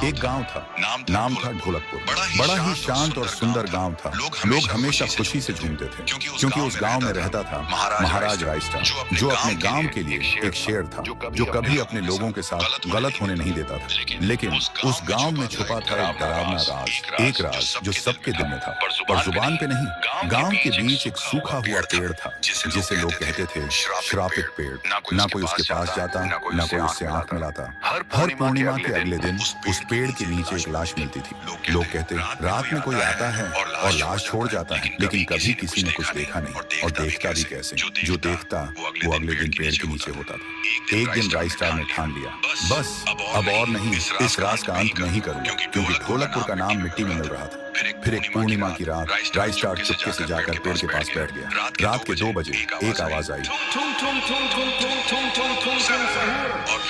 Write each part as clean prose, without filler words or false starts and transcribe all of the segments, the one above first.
एक गांव था, नाम था ढोलकपुर। बड़ा ही शांत और सुंदर गांव था। लोग हमेशा खुशी से झूमते थे, क्योंकि उस गांव में रहता था महाराज रायस्टार, जो अपने गांव के लिए एक शेर था, जो कभी अपने लोगों के साथ गलत होने नहीं देता था। लेकिन उस गांव में छुपा था एक डरावना राज, एक राज जो सबके दिल में था, पर जुबान पे नहीं। गांव के बीच एक सूखा हुआ पेड़ था, जिसे लोग कहते थे श्रापित पेड़। ना कोई उसके पास जाता, ना कोई उससे आंख मिलाता। हर पूर्णिमा के अगले दिन उस पेड़ के नीचे एक लाश मिलती थी। लोग कहते, रात में कोई आता है और लाश छोड़ जाता है, लेकिन कभी किसी ने कुछ देखा नहीं, और देखता भी कैसे। जो देखता वो अगले दिन पेड़ के नीचे होता था। एक दिन रायस्टार ने ठान लिया, बस अब और नहीं, इस राज का अंत मैं ही करूंगा, क्योंकि ढोलकपुर का नाम मिट्टी में मिल रहा था। फिर एक पूर्णिमा की रात रायस्टार चुपके से जाकर पेड़ के पास बैठ गया। रात के 2 बजे एक आवाज आई,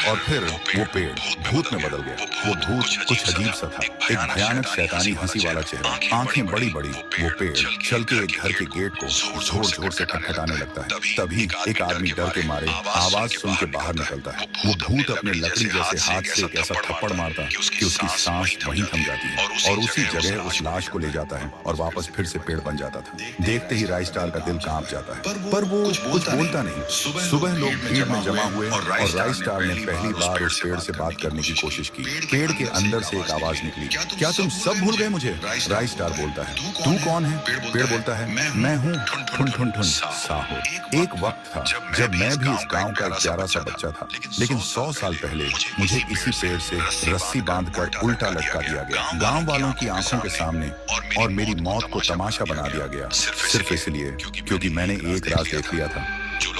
और फिर वो पेड़ भूत में बदल गया। वो भूत कुछ अजीब सा था, एक भयानक शैतानी हंसी वाला चेहरा, आंखें बड़ी बड़ी। वो पेड़ चल के एक घर के गेट को जोर जोर से खटखटाने लगता है। तभी एक आदमी डर के मारे आवाज सुन के बाहर निकलता है। वो भूत अपने लकड़ी जैसे हाथ से एक ऐसा थप्पड़ मारता कि उसकी सांस वहीं थम जाती है, और उसी जगह उस लाश को ले जाता है और वापस फिर से पेड़ बन जाता था। देखते ही रायस्टार का दिल कांप जाता है, पर वो कुछ बोलता नहीं। सुबह लोग भीड़ में जमा हुए और रायस्टार ने पहली बार उस पेड़ से बात करने की कोशिश की। पेड़ के अंदर से एक आवाज निकली, क्या तुम सब भूल गए मुझे? रायस्टार बोलता है, तू कौन है? पेड़ बोलता है, मैं हूँ ठुन ठुन ठुन साहू। एक वक्त था जब मैं भी इस गांव का एक प्यारा सा बच्चा था, लेकिन 100 साल पहले मुझे इसी पेड़ से रस्सी बांधकर उल्टा लटका दिया गया, गांव वालों की आंखों के सामने, और मेरी मौत को तमाशा बना दिया गया, सिर्फ इसलिए क्योंकि मैंने एक राज देख लिया था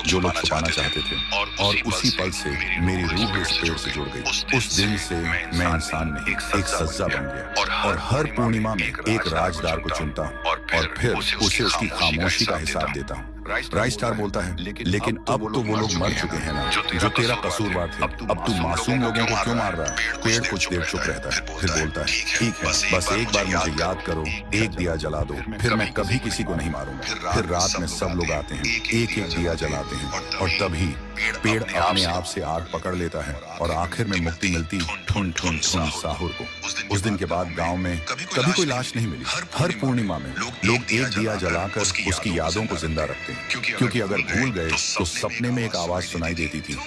जो लोग छुपाना चाहते थे। और उसी पल से मेरी रूह इस पेड़ से जुड़ गई। उस दिन से मैं इंसान नहीं, एक सज्जा बन गया, और हर पूर्णिमा में एक राजदार को चुनता हूँ और फिर उसे उसकी खामोशी का हिसाब देता हूँ। रायस्टार बोलता है, लेकिन अब तो वो लोग मर चुके हैं ना, जो तेरा कसूरवार थे। अब तू मासूम लोगों को क्यों मार रहा है? पेड़ कुछ देर चुप रहता है, फिर बोलता है, ठीक है, बस एक बार मुझे याद करो, एक दिया जला दो, फिर मैं कभी किसी को नहीं मारूंगा। फिर रात में सब लोग आते हैं, एक एक दिया जलाते हैं, और तभी पेड़ अपने आप से आग पकड़ लेता है, और आखिर में मुक्ति मिलती ठुन ठुन ठुन साहुर को। उस दिन के बाद गांव में कभी कोई लाश नहीं मिली। हर पूर्णिमा में लोग एक दिया जलाकर उसकी यादों को जिंदा रखते हैं, क्योंकि अगर भूल गए तो सपने में एक आवाज सुनाई देती थी,